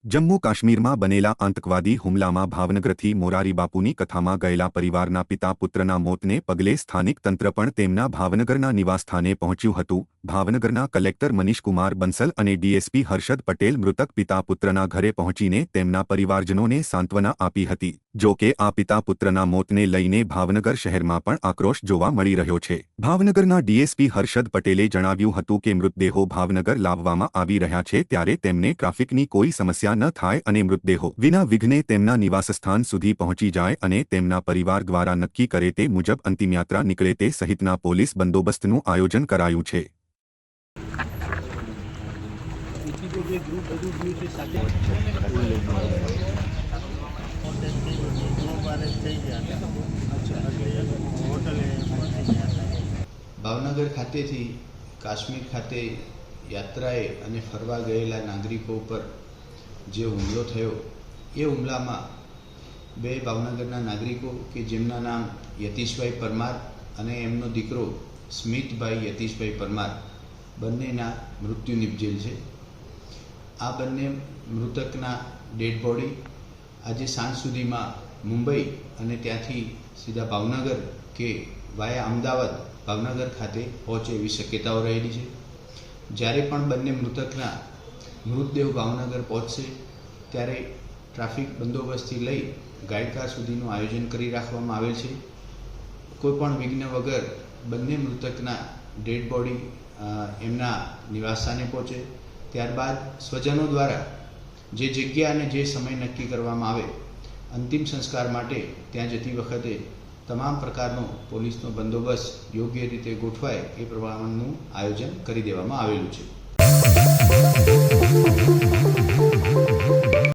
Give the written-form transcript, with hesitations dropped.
જમ્મુ કાશ્મીરમાં બનેલા આતંકવાદી હુમલામાં ભાવનગરથી મોરારી બાપુની કથામાં ગયેલા પરિવારના પિતા પુત્રના મોતને પગલે સ્થાનિક તંત્ર પણ તેમના ભાવનગરના નિવાસસ્થાને પહોંચ્યું હતું। ભાવનગરના કલેક્ટર મનીષકુમાર બંસલ અને ડીએસપી હર્ષદ પટેલ મૃતક પિતા પુત્રના ઘરે પહોંચીને તેમના પરિવારજનોને સાંત્વના આપી હતી। જો કે આ પિતા પુત્રના મોતને લઈને ભાવનગર શહેરમાં પણ આક્રોશ જોવા મળી રહ્યો છે। ભાવનગરના ડીએસપી હર્ષદ પટેલે જણાવ્યું હતું કે મૃતદેહો ભાવનગર લાવવામાં આવી રહ્યા છે ત્યારે તેમને ટ્રાફિકની કોઈ સમસ્યા ન થાય અને મૃતદેહો વિના વિઘ્ને તેમના નિવાસસ્થાન સુધી પહોંચી જાય અને તેમના પરિવાર દ્વારા નક્કી કરે તે મુજબ અંતિમયાત્રા નીકળે તે સહિતના પોલીસ બંદોબસ્તનું આયોજન કરાયું છે। ભાવનગર ખાતેથી કાશ્મીર ખાતે યાત્રાએ અને ફરવા ગયેલા નાગરિકો પર જે હુમલો થયો એ હુમલામાં બે ભાવનગરના નાગરિકો કે જેમના નામ યતીશભાઈ પરમાર અને એમનો દીકરો સ્મિતભાઈ યતીશભાઈ પરમાર બંનેના મૃત્યુ નિપજેલ છે। આ બંને મૃતકના ડેડ બોડી આજે સાંજ સુધીમાં મુંબઈ અને ત્યાંથી સીધા ભાવનગર કે વાયા અમદાવાદ ભાવનગર ખાતે પહોંચે એવી શક્યતાઓ રહેલી છે। જ્યારે પણ બંને મૃતકના મૃતદેહ ભાવનગર પહોંચશે ત્યારે ટ્રાફિક બંદોબસ્તથી લઈ ગાઈડ સુધીનું આયોજન કરી રાખવામાં આવેલ છે। કોઈપણ વિઘ્ન વગર બંને મૃતકના ડેડ બોડી એમના નિવાસસ્થાને પહોંચે ત્યારબાદ સ્વજનો દ્વારા જે જગ્યા અને જે સમય નક્કી કરવામાં આવે અંતિમ સંસ્કાર માટે ત્યાં જતી વખતે તમામ પ્રકારનો પોલીસનો બંદોબસ્ત યોગ્ય રીતે ગોઠવાય એ પ્રમાણેનું આયોજન કરી દેવામાં આવેલું છે।